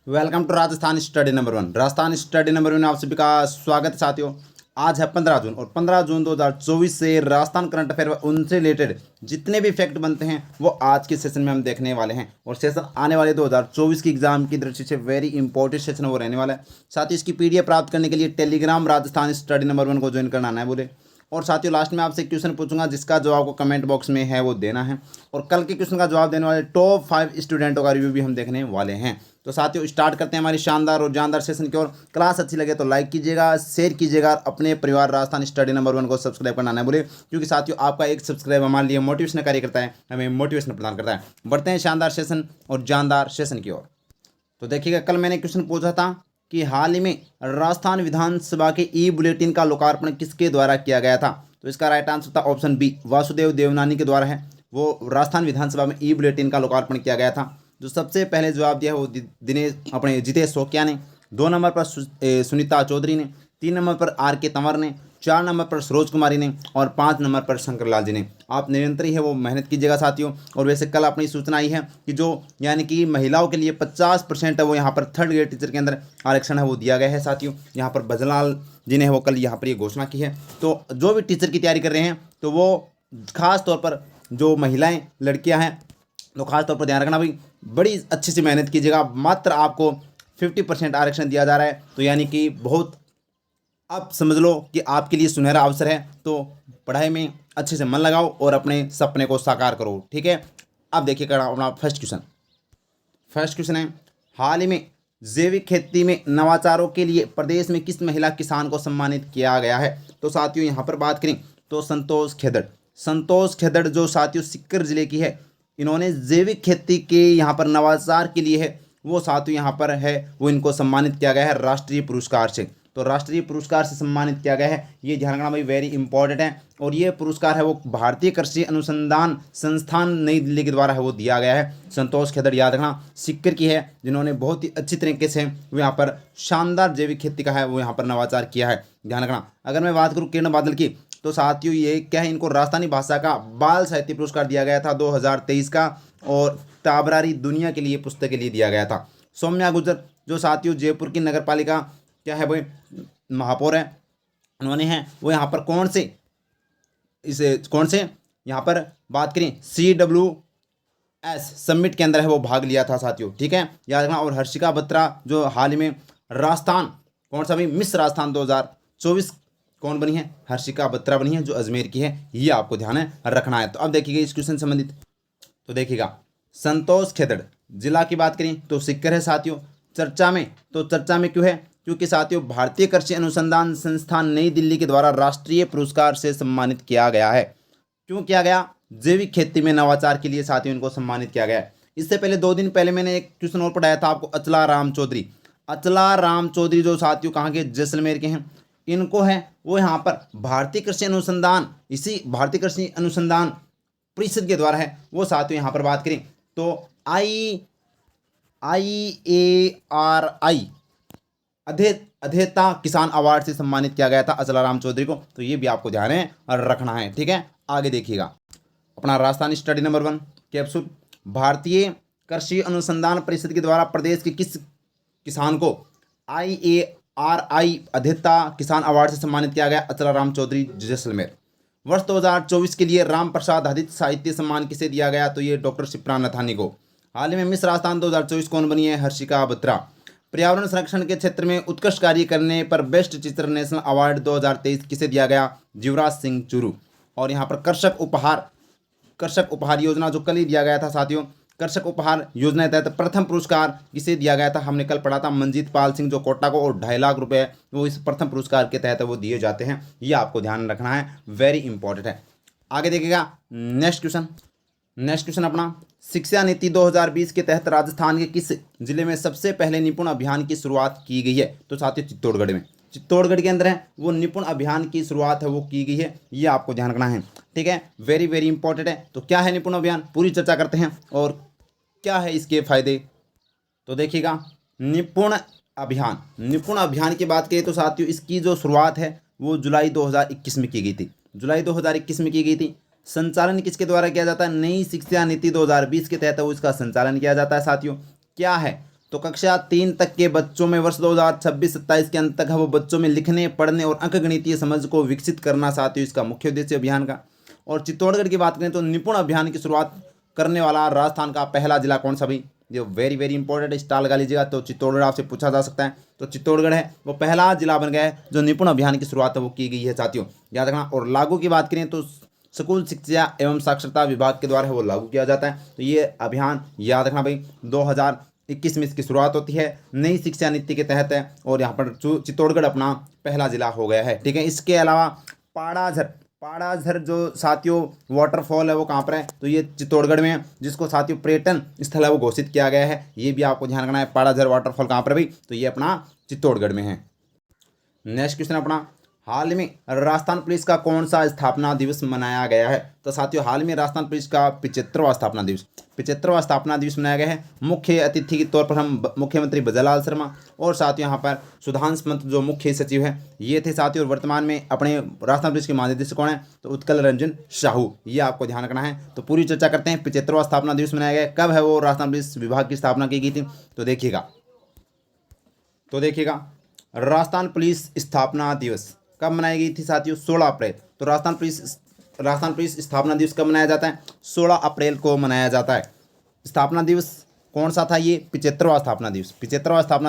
Welcome to Rajasthan study number 1। Rajasthan study number 1 में आप सभी का स्वागत है साथियों। आज है 15 जून और 15 जून 2024 से राजस्थान करंट अफेयर व उनसे रिलेटेड जितने भी फैक्ट बनते हैं वो आज के सेशन में हम देखने वाले हैं। और सेशन आने वाले 2024 की एग्जाम की दृष्टि से वेरी इंपॉर्टेंट सेशन वो रहने वाला है। साथ ही इसकी पीडीएफ प्राप्त करने के लिए टेलीग्राम राजस्थान स्टडी नंबर 1 को ज्वाइन करना आना है बोले। और साथियों लास्ट में आपसे क्वेश्चन पूछूंगा जिसका जवाब को कमेंट बॉक्स में है वो देना है। और कल के क्वेश्चन का जवाब देने वाले टॉप 5 स्टूडेंटों का रिव्यू भी हम देखने वाले हैं। तो साथियों स्टार्ट करते हैं हमारी शानदार और जानदार सेशन की ओर। क्लास अच्छी लगे तो लाइक कीजिएगा, शेयर कीजिएगा, अपने परिवार राजस्थान स्टडी नंबर 1 को सब्सक्राइब करना न भूले, क्योंकि साथियों आपका एक सब्सक्राइब हमारे लिए मोटिवेशन कार्य करता है, हमें मोटिवेशन प्रदान करता है। बढ़ते हैं शानदार सेशन और जानदार सेशन की ओर। तो देखिएगा कल मैंने क्वेश्चन पूछा था कि हाल ही में राजस्थान विधानसभा के ई बुलेटिन का लोकार्पण किसके द्वारा किया गया था। तो इसका राइट आंसर था ऑप्शन बी, वासुदेव देवनानी के द्वारा है। वो राजस्थान विधानसभा में ई बुलेटिन का लोकार्पण किया गया था। जो सबसे पहले जवाब दिया है वो दिनेश अपने जितेश शोकिया ने, 2 नंबर पर सुनीता चौधरी ने, 3 नंबर पर आर के तंवर ने, 4 नंबर पर सरोज कुमारी ने और 5 नंबर पर शंकर लाल जी ने। आप निरंतर ही है वो मेहनत कीजिएगा साथियों। और वैसे कल अपनी सूचना आई है कि जो यानी कि महिलाओं के लिए 50% है वो यहाँ पर थर्ड ग्रेड टीचर के अंदर आरक्षण है वो दिया गया है साथियों। यहाँ पर भजनलाल जी ने वो कल यहाँ पर ये घोषणा की है। तो जो भी टीचर की तैयारी कर रहे हैं तो वो खास तौर पर जो महिलाएं लड़कियां हैं तो खास तौर पर ध्यान रखना भाई, बड़ी अच्छी सी मेहनत कीजिएगा। मात्र आपको 50% आरक्षण दिया जा रहा है, तो यानी कि बहुत अब समझ लो कि आपके लिए सुनहरा अवसर है। तो पढ़ाई में अच्छे से मन लगाओ और अपने सपने को साकार करो, ठीक है। अब देखिए अपना फर्स्ट क्वेश्चन है, हाल ही में जैविक खेती में नवाचारों के लिए प्रदेश में किस महिला किसान को सम्मानित किया गया है। तो साथियों यहाँ पर बात करें तो संतोष खेदड़ जो साथियों सीकर जिले की है, इन्होंने जैविक खेती के यहाँ पर नवाचार के लिए है वो साथियों यहाँ पर है वो इनको सम्मानित किया गया है राष्ट्रीय पुरस्कार से। तो राष्ट्रीय पुरस्कार से सम्मानित किया गया है, ये ध्यान रखना भाई, वेरी इंपॉर्टेंट है। और ये पुरस्कार है वो भारतीय कृषि अनुसंधान संस्थान नई दिल्ली के द्वारा है वो दिया गया है। संतोष खेदड़ याद रखना सीकर की है, जिन्होंने बहुत ही अच्छी तरीके से वो यहाँ पर शानदार जैविक खेती का है वो यहाँ पर नवाचार किया है, ध्यान रखना। अगर मैं बात करूँ किरण बादल की, तो साथियों ये क्या है, इनको राजस्थानी भाषा का बाल साहित्य पुरस्कार दिया गया था 2023 का, और ताबरारी दुनिया के लिए पुस्तक के लिए दिया गया था। सौम्या गुर्जर जो साथियों जयपुर की नगर पालिका क्या है भाई महापौर है, उन्होंने हैं वो यहाँ पर कौन से यहाँ पर बात करें CWS समिट के अंदर है वो भाग लिया था साथियों, ठीक है, याद रखना। और हर्षिका बत्रा जो हाल ही में राजस्थान कौन सा भाई मिस राजस्थान 2024 कौन बनी है, हर्षिका बत्रा बनी है जो अजमेर की है, ये आपको ध्यान रखना है। तो अब देखिएगा इस क्वेश्चन संबंधित, तो देखिएगा संतोष खेदड़ जिला की बात करें तो सीकर है साथियों। चर्चा में क्यों है, क्योंकि साथियों भारतीय कृषि अनुसंधान संस्थान नई दिल्ली के द्वारा राष्ट्रीय पुरस्कार से सम्मानित किया गया है। क्यों किया गया, जैविक खेती में नवाचार के लिए साथियों इनको सम्मानित किया गया है। इससे पहले 2 दिन पहले मैंने एक क्वेश्चन और पढ़ाया था आपको, अचला राम चौधरी जो साथियों कहाँ के, जैसलमेर के हैं। इनको है वो यहाँ पर भारतीय कृषि अनुसंधान परिषद के द्वारा है वो साथियों यहाँ पर बात करें तो IARI अध्येता किसान अवार्ड से सम्मानित किया गया था अचला राम चौधरी को। तो ये भी आपको ध्यान रखना है, ठीक है। आगे देखिएगा अपना राजस्थान स्टडी नंबर 1 कैप्सूल, भारतीय कृषि अनुसंधान परिषद के द्वारा प्रदेश के किस किसान को IARI अध्येता किसान अवार्ड से सम्मानित किया गया, अचला राम चौधरी जैसलमेर। वर्ष 2024 के लिए राम प्रसाद हरित साहित्य सम्मान किसे दिया गया, तो ये डॉक्टर शिप्रा नथानी को। हाल ही में मिस राजस्थान 2024 कौन बनी है, हर्षिका बत्रा। पर्यावरण संरक्षण के क्षेत्र में उत्कृष्ट कार्य करने पर बेस्ट टीचर नेशनल अवार्ड 2023 किसे दिया गया, जीवराज सिंह चूरू। और यहाँ पर कृषक उपहार योजना जो कल ही दिया गया था साथियों, कृषक उपहार योजना के तहत प्रथम पुरस्कार किसे दिया गया था, हमने कल पढ़ा था मंजीत पाल सिंह जो कोटा को, और 2.5 लाख रुपए वो इस प्रथम पुरस्कार के तहत वो दिए जाते हैं, ये आपको ध्यान रखना है, वेरी इंपॉर्टेंट है। आगे देखिएगा नेक्स्ट क्वेश्चन अपना, शिक्षा नीति 2020 के तहत राजस्थान के किस जिले में सबसे पहले निपुण अभियान की शुरुआत की गई है, तो साथियों चित्तौड़गढ़ के अंदर है वो निपुण अभियान की शुरुआत है वो की गई है, ये आपको ध्यान रखना है, ठीक है, वेरी वेरी इंपॉर्टेंट है। तो क्या है निपुण अभियान, पूरी चर्चा करते हैं और क्या है इसके फायदे। तो देखिएगा निपुण अभियान की बात करें तो साथियों इसकी जो शुरुआत है वो जुलाई 2021 में की गई थी। संचालन किसके द्वारा किया जाता है, नई शिक्षा नीति 2020 के तहत वो इसका संचालन किया जाता है साथियों। क्या है तो कक्षा 3 तक के बच्चों में वर्ष 2026-27 के अंत तक है वो बच्चों में लिखने पढ़ने और अंकगणितीय समझ को विकसित करना साथियों इसका मुख्य उद्देश्य अभियान का। और चित्तौड़गढ़ की बात करें तो निपुण अभियान की शुरुआत करने वाला राजस्थान का पहला जिला कौन सा भाई, जो वेरी वेरी इंपॉर्टेंट है, स्टाल गा लीजिएगा। तो चित्तौड़गढ़ आपसे पूछा जा सकता है, तो चित्तौड़गढ़ है वो पहला जिला बन गया है जो निपुण अभियान की शुरुआत है वो की गई है साथियों, याद रखना। और लागू की बात करें तो स्कूल शिक्षा एवं साक्षरता विभाग के द्वारा है वो लागू किया जाता है। तो ये अभियान याद रखना भाई 2021 में इसकी शुरुआत होती है, नई शिक्षा नीति के तहत है। और यहाँ पर चित्तौड़गढ़ अपना पहला जिला हो गया है, ठीक है। इसके अलावा पाड़ाझर जो साथियों वाटरफॉल है वो कहाँ पर है, तो ये चित्तौड़गढ़ में है, जिसको साथियों पर्यटन स्थल है वो घोषित किया गया है। ये भी आपको ध्यान रखना है, पाड़ाझर वाटरफॉल कहाँ पर भाई, तो ये अपना चित्तौड़गढ़ में है। नेक्स्ट क्वेश्चन अपना, हाल में राजस्थान पुलिस का कौन सा स्थापना दिवस मनाया गया है, तो साथियों हाल में राजस्थान पुलिस का 75वां स्थापना दिवस मनाया गया है। मुख्य अतिथि के तौर पर हम मुख्यमंत्री भजनलाल शर्मा और साथियों यहाँ पर सुधांशु पंत जो मुख्य सचिव है ये थे साथियों। और वर्तमान में अपने राजस्थान पुलिस के महानिदेशक कौन है, तो उत्कल रंजन साहू, ये आपको ध्यान रखना है। तो पूरी चर्चा करते हैं, 75वां स्थापना दिवस मनाया गया, कब है वो राजस्थान पुलिस विभाग की स्थापना की गई थी, तो देखिएगा राजस्थान पुलिस स्थापना दिवस कब मनाई गई थी साथियों, 16 अप्रैल। तो राजस्थान पुलिस स्थापना दिवस कब मनाया जाता है, 16 अप्रैल को मनाया जाता है। स्थापना दिवस कौन सा था, ये 75वां स्थापना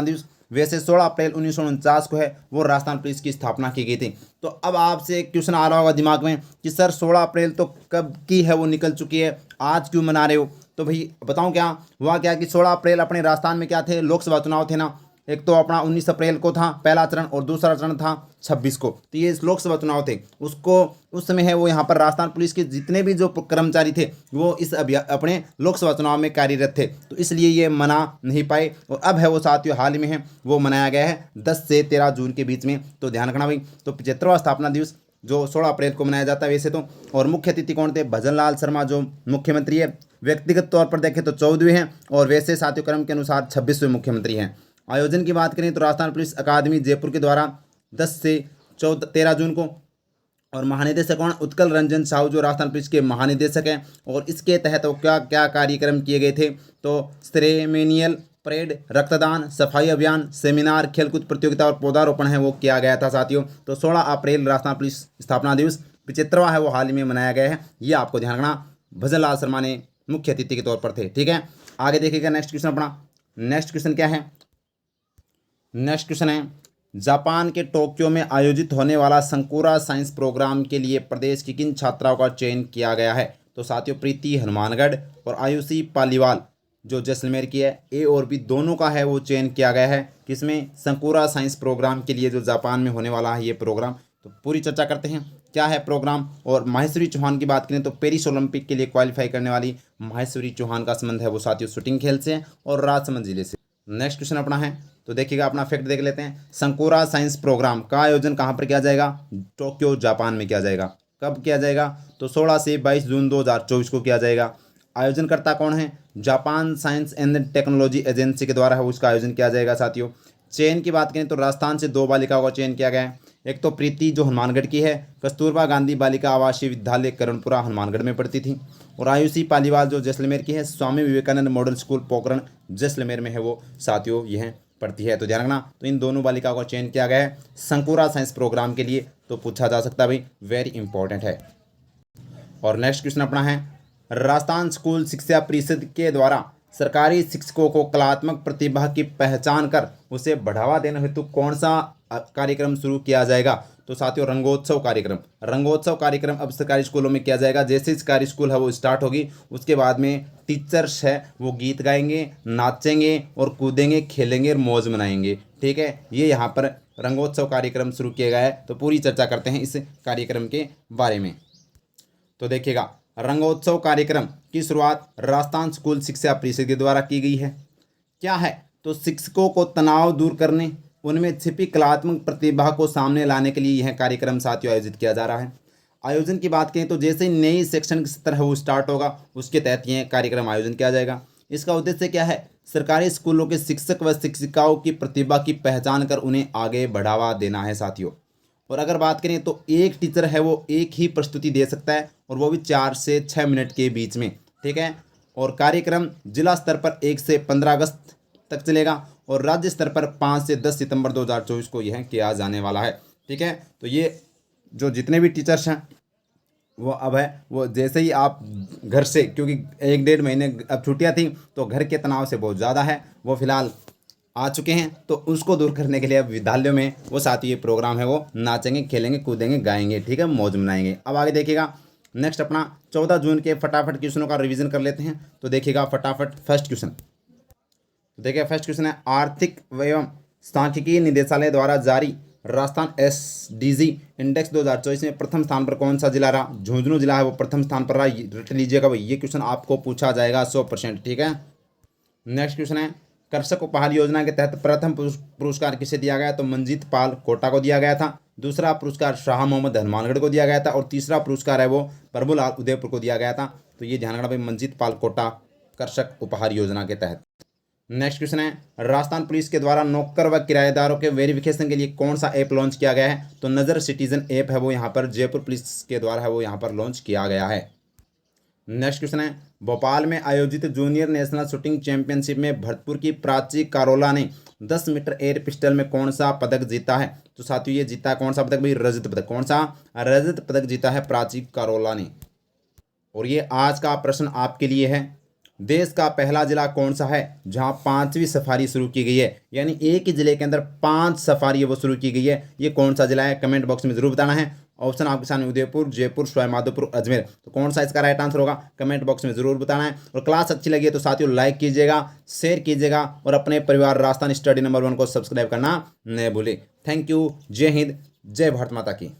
दिवस। वैसे 16 अप्रैल 1949 को है वो राजस्थान पुलिस की स्थापना की गई थी। तो अब आपसे एक क्वेश्चन आ रहा होगा दिमाग में कि सर 16 अप्रैल तो कब की है वो निकल चुकी है, आज क्यों मना रहे हो। तो भाई बताऊं क्या हुआ, क्या कि 16 अप्रैल अपने राजस्थान में क्या थे, लोकसभा चुनाव थे ना। एक तो अपना 19 अप्रैल को था पहला चरण और दूसरा चरण था 26 को। तो ये लोकसभा चुनाव थे, उसको उस समय है वो यहाँ पर राजस्थान पुलिस के जितने भी जो कर्मचारी थे वो इस अपने लोकसभा चुनाव में कार्यरत थे, तो इसलिए ये मना नहीं पाए। और अब है वो साथियों हाल में है वो मनाया गया है 10 से 13 जून के बीच में। तो ध्यान रखना भाई, तो 75वां स्थापना दिवस जो 16 अप्रैल को मनाया जाता है वैसे तो। और मुख्य अतिथि कौन थे, भजनलाल शर्मा जो मुख्यमंत्री है। व्यक्तिगत तौर पर देखें तो 14वें हैं और वैसे साथियों क्रम के अनुसार 26वें मुख्यमंत्री हैं। आयोजन की बात करें तो राजस्थान पुलिस अकादमी जयपुर के द्वारा 10 से 13 जून को। और महानिदेशक कौन, उत्कल रंजन साहू जो राजस्थान पुलिस के महानिदेशक हैं। और इसके तहत वो क्या क्या कार्यक्रम किए गए थे, तो सेरेमोनियल परेड, रक्तदान, सफाई अभियान, सेमिनार, खेलकूद प्रतियोगिता और पौधारोपण है वो किया गया था साथियों। तो 16 अप्रैल राजस्थान पुलिस स्थापना दिवस 75वां है वो हाल ही में मनाया गया है, ये आपको ध्यान रखना। भजनलाल शर्मा ने मुख्य अतिथि के तौर पर थे, ठीक है। आगे देखिएगा नेक्स्ट क्वेश्चन अपना, नेक्स्ट क्वेश्चन क्या है, नेक्स्ट क्वेश्चन है जापान के टोक्यो में आयोजित होने वाला संकुरा साइंस प्रोग्राम के लिए प्रदेश की किन छात्राओं का चयन किया गया है। तो साथियों प्रीति हनुमानगढ़ और आयुषी पालीवाल जो जैसलमेर की है, ए और बी दोनों का है वो चयन किया गया है किसमें, संकुरा साइंस प्रोग्राम के लिए जो जापान में होने वाला है ये प्रोग्राम। तो पूरी चर्चा करते हैं क्या है प्रोग्राम। और माहेश्वरी चौहान की बात करें तो पेरिस ओलंपिक के लिए क्वालिफाई करने वाली माहेश्वरी चौहान का संबंध है वो साथियों शूटिंग खेल से और राजसमंद जिले से। नेक्स्ट क्वेश्चन अपना है, तो देखिएगा अपना फैक्ट देख लेते हैं। संकुरा साइंस प्रोग्राम का आयोजन कहाँ पर किया जाएगा, टोक्यो जापान में किया जाएगा। कब किया जाएगा, तो 16 से 22 जून 2024 को किया जाएगा। आयोजनकर्ता कौन है, Japan science and technology agency के द्वारा है उसका आयोजन किया जाएगा साथियों। चयन की बात करें तो राजस्थान से 2 बालिकाओं का चयन किया गया है। एक तो प्रीति जो हनुमानगढ़ की है, कस्तूरबा गांधी बालिका आवासीय विद्यालय करणपुरा हनुमानगढ़ में पढ़ती थी। और आयुषी पालीवाल जो जैसलमेर की है, स्वामी विवेकानंद मॉडल स्कूल पोखरण जैसलमेर में है वो साथियों यह पढ़ती है। तो ध्यान रखना, तो इन दोनों बालिकाओं का चयन किया गया है संकुरा साइंस प्रोग्राम के लिए। तो पूछा जा सकता है भाई, वेरी इंपॉर्टेंट है। और नेक्स्ट क्वेश्चन अपना है, राजस्थान स्कूल शिक्षा परिषद के द्वारा सरकारी शिक्षकों को कलात्मक प्रतिभा की पहचान कर उसे बढ़ावा देने हेतु कौन सा कार्यक्रम शुरू किया जाएगा। तो साथियों रंगोत्सव कार्यक्रम अब सरकारी स्कूलों में किया जाएगा। जैसे सरकारी स्कूल है वो स्टार्ट होगी उसके बाद में टीचर्स है वो गीत गाएंगे, नाचेंगे और कूदेंगे, खेलेंगे और मौज मनाएंगे, ठीक है। ये यहाँ पर रंगोत्सव कार्यक्रम शुरू किया गया है। तो पूरी चर्चा करते हैं इस कार्यक्रम के बारे में। तो देखिएगा रंगोत्सव कार्यक्रम की शुरुआत राजस्थान स्कूल शिक्षा परिषद के द्वारा की गई है। क्या है, तो शिक्षकों को तनाव दूर करने, उनमें छिपी कलात्मक प्रतिभा को सामने लाने के लिए यह कार्यक्रम साथियों आयोजित किया जा रहा है। आयोजन की बात करें तो जैसे ही नई सेक्शन की सत्र है वो स्टार्ट होगा उसके तहत यह कार्यक्रम आयोजन किया जाएगा। इसका उद्देश्य क्या है, सरकारी स्कूलों के शिक्षक व शिक्षिकाओं की प्रतिभा की पहचान कर उन्हें आगे बढ़ावा देना है साथियों। और अगर बात करें तो एक टीचर है वो एक ही प्रस्तुति दे सकता है और वो भी 4 से 6 मिनट के बीच में, ठीक है। और कार्यक्रम जिला स्तर पर 1 से 15 अगस्त तक चलेगा और राज्य स्तर पर 5 से 10 सितंबर 2024 को यह किया जाने वाला है। ठीक है, तो ये जो जितने भी टीचर्स हैं वो अब है वो जैसे ही आप घर से, क्योंकि 1-1.5 महीने अब छुट्टियां थी तो घर के तनाव से बहुत ज़्यादा है, वो फिलहाल आ चुके हैं, तो उसको दूर करने के लिए अब विद्यालयों में वो साथ ही ये प्रोग्राम है वो नाचेंगे, खेलेंगे, कूदेंगे, गाएंगे। ठीक है, मौज मनाएंगे। अब आगे देखिएगा नेक्स्ट अपना 14 जून के फटाफट क्वेश्चनों का रिवीजन कर लेते हैं। तो देखिएगा फटाफट फर्स्ट क्वेश्चन, तो देखिए फर्स्ट क्वेश्चन है आर्थिक एवं सांख्यिकी निदेशालय द्वारा जारी राजस्थान एसडीजी इंडेक्स 2024 में प्रथम स्थान पर कौन सा जिला रहा? झुंझुनू जिला है वो प्रथम स्थान पर रहा। रट लीजिएगा भाई, ये क्वेश्चन आपको पूछा जाएगा 100%। ठीक है, नेक्स्ट क्वेश्चन है कृषक उपहार योजना के तहत प्रथम पुरस्कार किसे दिया गया? तो मंजीत पाल कोटा को दिया गया था। दूसरा पुरस्कार शाह मोहम्मद हनुमानगढ़ को दिया गया था और तीसरा पुरस्कार है वो प्रभुलाल उदयपुर को दिया गया था। तो ये ध्यान रखना भाई, मंजीत पाल कोटा कृषक उपहार योजना के तहत। नेक्स्ट क्वेश्चन है राजस्थान पुलिस के द्वारा नौकर व किराएदारों के वेरिफिकेशन के लिए कौन सा ऐप लॉन्च किया गया है? तो नज़र सिटीजन ऐप है वो यहाँ पर जयपुर पुलिस के द्वारा है वो यहाँ पर लॉन्च किया गया है। नेक्स्ट क्वेश्चन है भोपाल में आयोजित जूनियर नेशनल शूटिंग चैंपियनशिप में भरतपुर की प्राची कारोला ने 10 मीटर एयर पिस्टल में कौन सा पदक जीता है? तो साथियों ये जीता कौन सा पदक भाई? रजत पदक। कौन सा? रजत पदक जीता है प्राची कारोला ने। और ये आज का प्रश्न आपके लिए है, देश का पहला जिला कौन सा है जहां 5वीं सफारी शुरू की गई है? यानी एक ही जिले के अंदर 5 सफारी वो शुरू की गई है, ये कौन सा जिला है? कमेंट बॉक्स में जरूर बताना है। ऑप्शन आपके सामने उदयपुर, जयपुर, सवाईमाधोपुर, अजमेर। तो कौन सा इसका राइट आंसर होगा? कमेंट बॉक्स में जरूर बताना है। और क्लास अच्छी लगी है तो साथियों लाइक कीजिएगा, शेयर कीजिएगा और अपने परिवार राजस्थान स्टडी नंबर 1 को सब्सक्राइब करना न भूलें। Thank you. जय हिंद, जय भारत माता की।